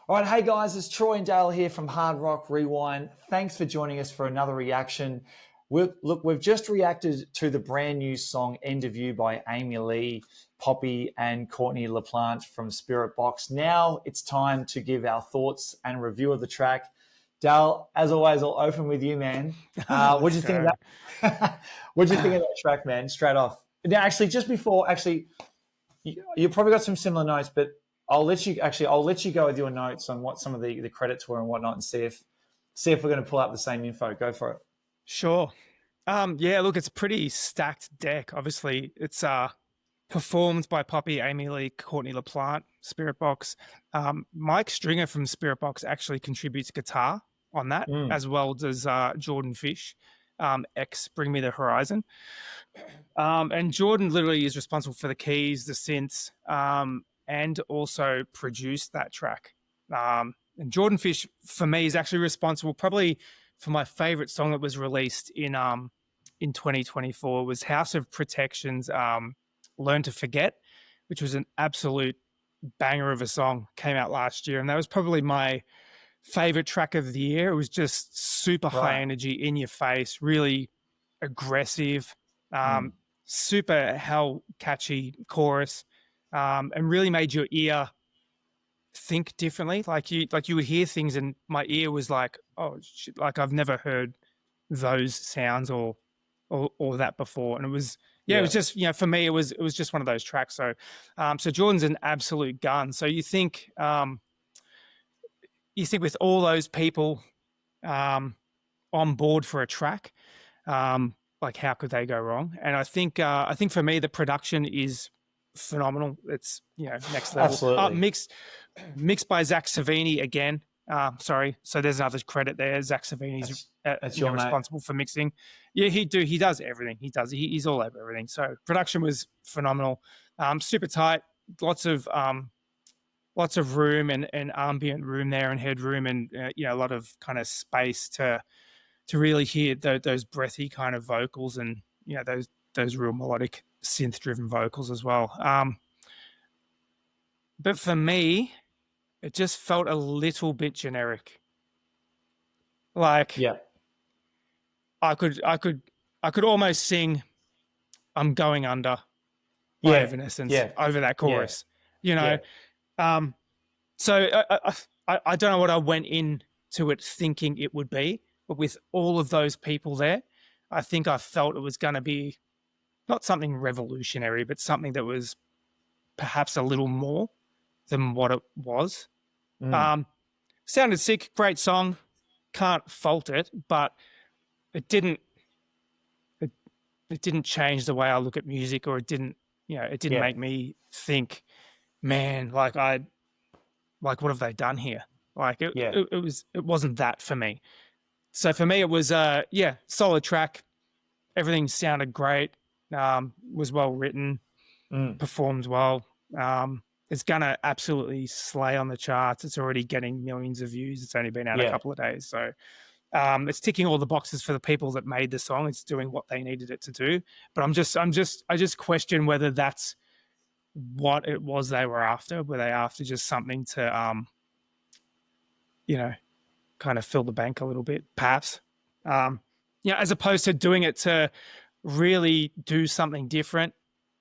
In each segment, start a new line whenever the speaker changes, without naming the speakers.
All right, hey guys, it's Troy and Dale here from Hard Rock Rewind. Thanks for joining us for another reaction. We've just reacted to the brand new song End of You by Amy Lee, Poppy, and Courtney LaPlante from Spirit Box. Now it's time to give our thoughts and review of the track. Dale, as always, I'll open with you, man. What do you think of that? What do you think of that track, man? Straight off. Now, actually, just before, you probably got some similar notes, but I'll let you go with your notes on what some of the credits were and whatnot, and see if we're going to pull up the same info. Go for it.
Sure. Yeah, look, it's a pretty stacked deck. Obviously, it's performed by Poppy, Amy Lee, Courtney LaPlante, Spirit Box. Mike Stringer from Spirit Box actually contributes guitar on that, as well as Jordan Fish, ex Bring Me the Horizon. And Jordan literally is responsible for the keys, the synths, and also produced that track. And Jordan Fish, for me, is actually responsible probably for my favorite song that was released in 2024 was House of Protection's Learn to Forget, which was an absolute banger of a song, came out last year. And that was probably my favorite track of the year. It was just super high energy, in your face, really aggressive, super hell catchy chorus, and really made your ear think differently. Like you would hear things and my ear was like, oh shit, like I've never heard those sounds or that before. And it was it was just, for me it was just one of those tracks. So so Jordan's an absolute gun. So you think with all those people on board for a track, like how could they go wrong? And I think for me the production is phenomenal. It's next level.
Absolutely.
Mixed by Zach Savini again. Sorry, so there's another credit there. Zach Savini's
that's
responsible for mixing. Yeah, he does everything. He's all over everything. So production was phenomenal. Super tight. Lots of room and ambient room there and headroom and a lot of kind of space to really hear those breathy kind of vocals and those real melodic synth driven vocals as well. But for me, it just felt a little bit generic. Like I could almost sing "I'm Going Under" by Evanescence over that chorus. So I don't know what I went into it thinking it would be, but with all of those people there, I think I felt it was going to be not something revolutionary, but something that was perhaps a little more than what it was. Sounded sick, great song, can't fault it, but it didn't change the way I look at music, or it didn't make me think, man, like what have they done here? Like it wasn't that for me. So for me it was solid track. Everything sounded great, was well written, performed well. It's gonna absolutely slay on the charts. It's already getting millions of views. It's only been out a couple of days, so it's ticking all the boxes for the people that made the song. It's doing what they needed it to do. But I just question whether that's what it was they were after. Were they after just something to kind of fill the bank a little bit, perhaps? As opposed to doing it to really do something different.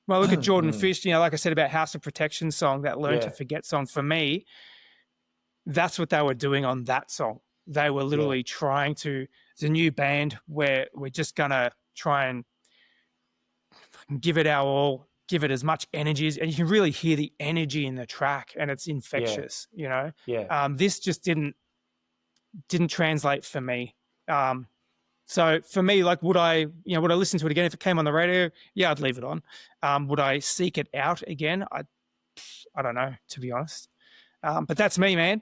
Well, look at Jordan Fish, like I said about House of Protection song, that Learn to Forget song. For me, that's what they were doing on that song. They were literally trying to, it's a new band where we're just going to try and give it our all, give it as much energy and you can really hear the energy in the track and it's infectious, This just didn't translate for me. So for me, like, would I listen to it again if it came on the radio? Yeah, I'd leave it on. Would I seek it out again? I don't know, to be honest. But that's me, man.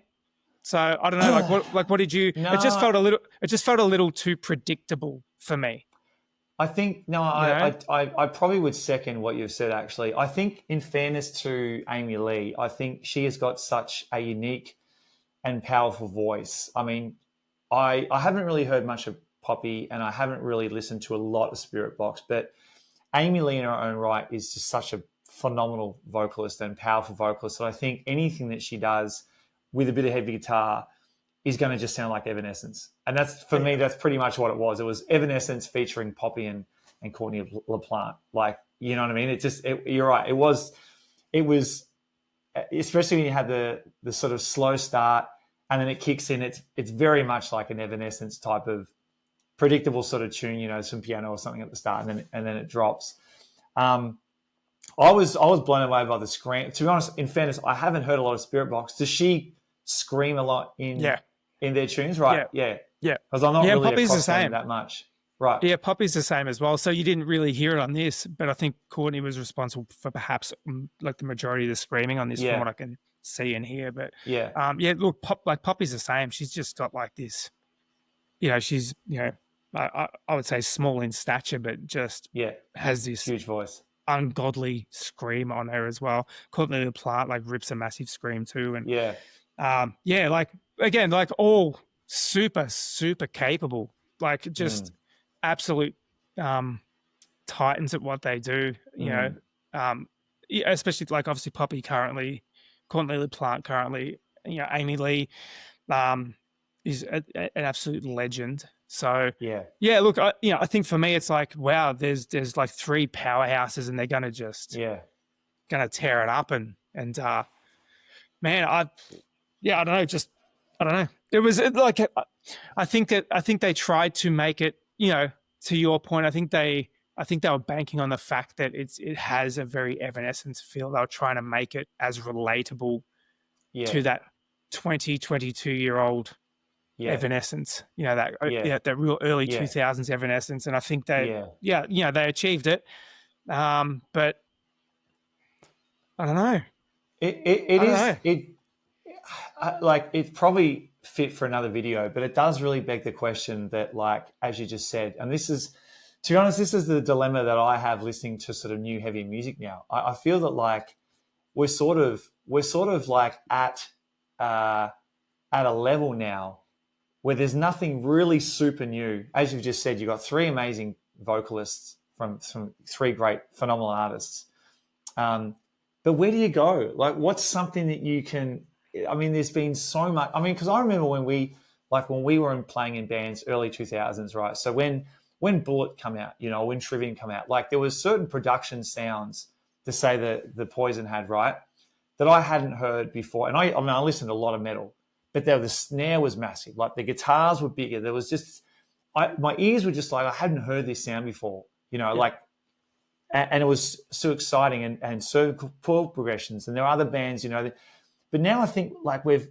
So I don't know. What did you? No, it just felt a little too predictable for me.
I think I probably would second what you've said. Actually, I think in fairness to Amy Lee, I think she has got such a unique and powerful voice. I mean, I haven't really heard much of Poppy, and I haven't really listened to a lot of Spirit Box, but Amy Lee in her own right is just such a phenomenal vocalist and powerful vocalist. And I think anything that she does, with a bit of heavy guitar is going to just sound like Evanescence. And that's, for me, that's pretty much what it was. It was Evanescence featuring Poppy and Courtney LaPlante. Like, you know what I mean? You're right. It was, especially when you had the sort of slow start and then it kicks in. It's very much like an Evanescence type of predictable sort of tune, you know, some piano or something at the start, and then it drops. I was blown away by the scream. To be honest, in fairness, I haven't heard a lot of Spirit Box. Does she scream a lot in their tunes? Right? Yeah. Because I'm not really across them that much. Right.
Yeah, Poppy's the same as well. So you didn't really hear it on this, but I think Courtney was responsible for perhaps like the majority of the screaming on this, from what I can see and hear. But look, Poppy's the same. She's just got like this, you know, she's, you know, I would say small in stature, but just has this
huge voice,
ungodly scream on her as well. Courtney LaPlante like rips a massive scream too, and like again, like all super capable, like just absolute titans at what they do. You know, especially like obviously Poppy currently, Courtney LaPlante currently, you know, Amy Lee is an absolute legend. So look, I think for me it's like, wow, there's like three powerhouses and they're gonna just gonna tear it up, and man, I don't know, I don't know. It was like, I think they tried to make it, you know, to your point, I think they were banking on the fact that it has a very Evanescence feel. They were trying to make it as relatable to that 22-year-old Evanescence, you know, that real early 2000s Evanescence, and I think they they achieved it, but I don't know.
It's probably fit for another video, but it does really beg the question that, like, as you just said, and this is, to be honest, this is the dilemma that I have listening to sort of new heavy music now. I feel that like we're sort of like at a level now where there's nothing really super new. As you've just said, you've got three amazing vocalists from three great, phenomenal artists. But where do you go? Like, what's something that you can, I mean, there's been so much. I mean, because I remember when we were playing in bands early 2000s, right? So when Bullet come out, you know, when Trivium come out, like there was certain production sounds, to say that the Poison had, right, that I hadn't heard before. And I listened to a lot of metal, but the snare was massive. Like the guitars were bigger. There was just, my ears were just like, I hadn't heard this sound before, you know, like, and it was so exciting, and so chord progressions. And there are other bands, you know, but now I think like we've,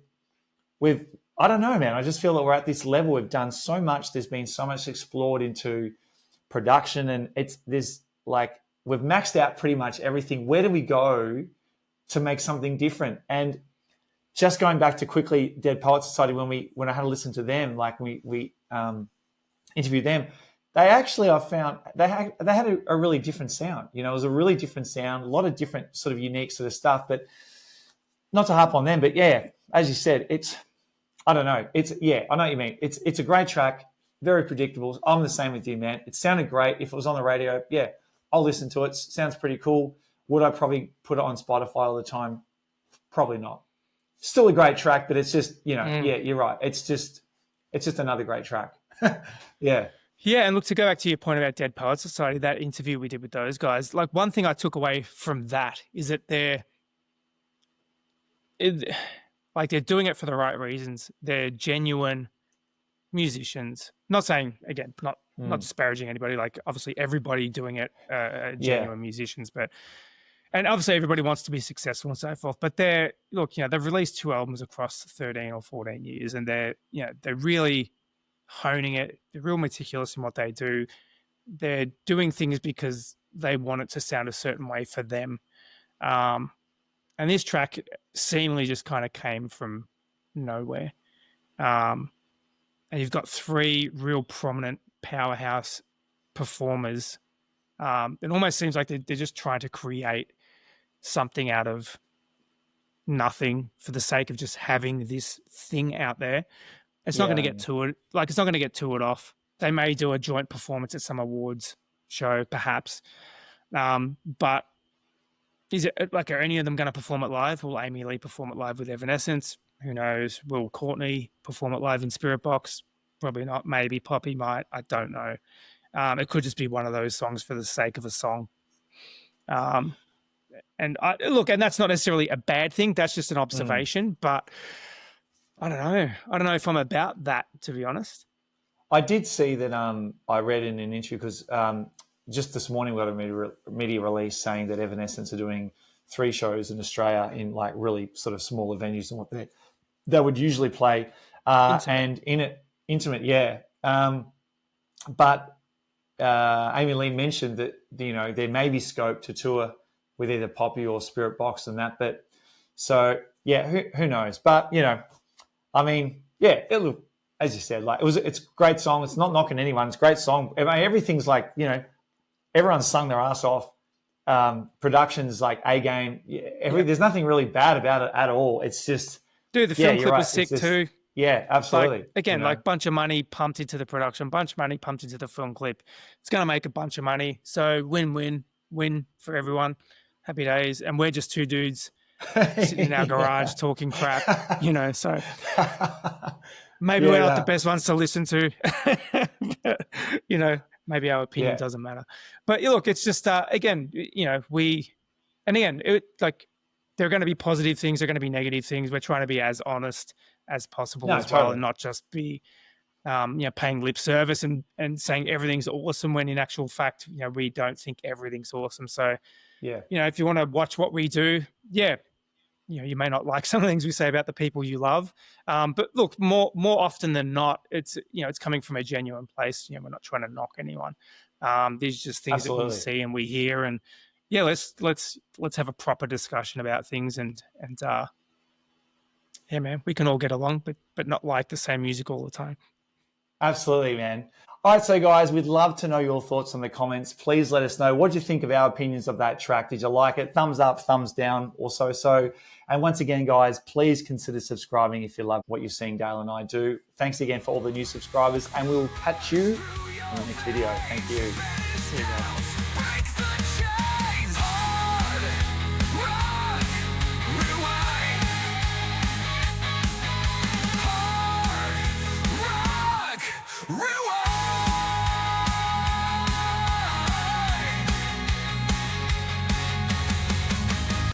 I don't know, man. I just feel that we're at this level. We've done so much. There's been so much explored into production, and there's like, we've maxed out pretty much everything. Where do we go to make something different? And just going back to quickly, Dead Poets Society, when I had to listen to them, like we interviewed them, they actually, I found they had a really different sound. You know, it was a really different sound, a lot of different sort of unique sort of stuff. But not to harp on them, but yeah, as you said, I don't know. I know what you mean. It's a great track, very predictable. I'm the same with you, man. It sounded great. If it was on the radio, I'll listen to it. Sounds pretty cool. Would I probably put it on Spotify all the time? Probably not. Still a great track, but it's just, you know, you're right. It's just another great track. Yeah.
Yeah, and look, to go back to your point about Dead Poets Society, that interview we did with those guys, like one thing I took away from that is that they're doing it for the right reasons. They're genuine musicians. Not saying, again, not disparaging anybody. Like obviously everybody doing it are genuine musicians, and obviously everybody wants to be successful and so forth. But they've released 2 albums across 13 or 14 years, and they're really honing it. They're real meticulous in what they do. They're doing things because they want it to sound a certain way for them. And this track seemingly just kind of came from nowhere. And you've got 3 real prominent powerhouse performers. It almost seems like they're just trying to create something out of nothing for the sake of just having this thing out there. It's not going to get toured. Like, it's not going to get toured off. They may do a joint performance at some awards show, perhaps. But is it like, are any of them going to perform it live? Will Amy Lee perform it live with Evanescence? Who knows? Will Courtney perform it live in Spirit Box? Probably not. Maybe Poppy might. I don't know. It could just be one of those songs for the sake of a song. And that's not necessarily a bad thing. That's just an observation. But I don't know. I don't know if I'm about that, to be honest.
I did see that I read in an interview because just this morning we got a media release saying that Evanescence are doing 3 shows in Australia in like really sort of smaller venues and what they would usually play. And in it, intimate, yeah. But Amy Lee mentioned that, you know, there may be scope to tour with either Poppy or Spirit Box and that. But so, yeah, who knows? But, you know, I mean, yeah, look, as you said, like it's a great song. It's not knocking anyone. It's a great song. I mean, everything's like, you know, everyone's sung their ass off. Production's like A game. There's nothing really bad about it at all. It's just,
dude, the film clip was sick too.
Yeah, absolutely.
Like, again,
you know?
like bunch of money pumped into the production, bunch of money pumped into the film clip. It's going to make a bunch of money. So win for everyone. Happy days. And we're just 2 dudes sitting in our garage talking crap, you know, so maybe we're not the best ones to listen to, but, you know, maybe our opinion doesn't matter. But look, it's just, again, you know, there are going to be positive things, there are going to be negative things. We're trying to be as honest as possible well, and not just be, you know, paying lip service and saying everything's awesome when in actual fact, you know, we don't think everything's awesome. So, you know, if you want to watch what we do, you know, you may not like some of the things we say about the people you love, but look, more often than not, it's, you know, it's coming from a genuine place. You know, we're not trying to knock anyone. These are just things that we see and we hear, and let's have a proper discussion about things, and yeah, man, we can all get along, but not like the same music all the time.
Absolutely, man. All right, so guys, we'd love to know your thoughts in the comments. Please let us know. What do you think of our opinions of that track? Did you like it? Thumbs up, thumbs down, or so. And once again, guys, please consider subscribing if you love what you're seeing Dale and I do. Thanks again for all the new subscribers, and we'll catch you in the next video. Thank you.
See you guys.
Real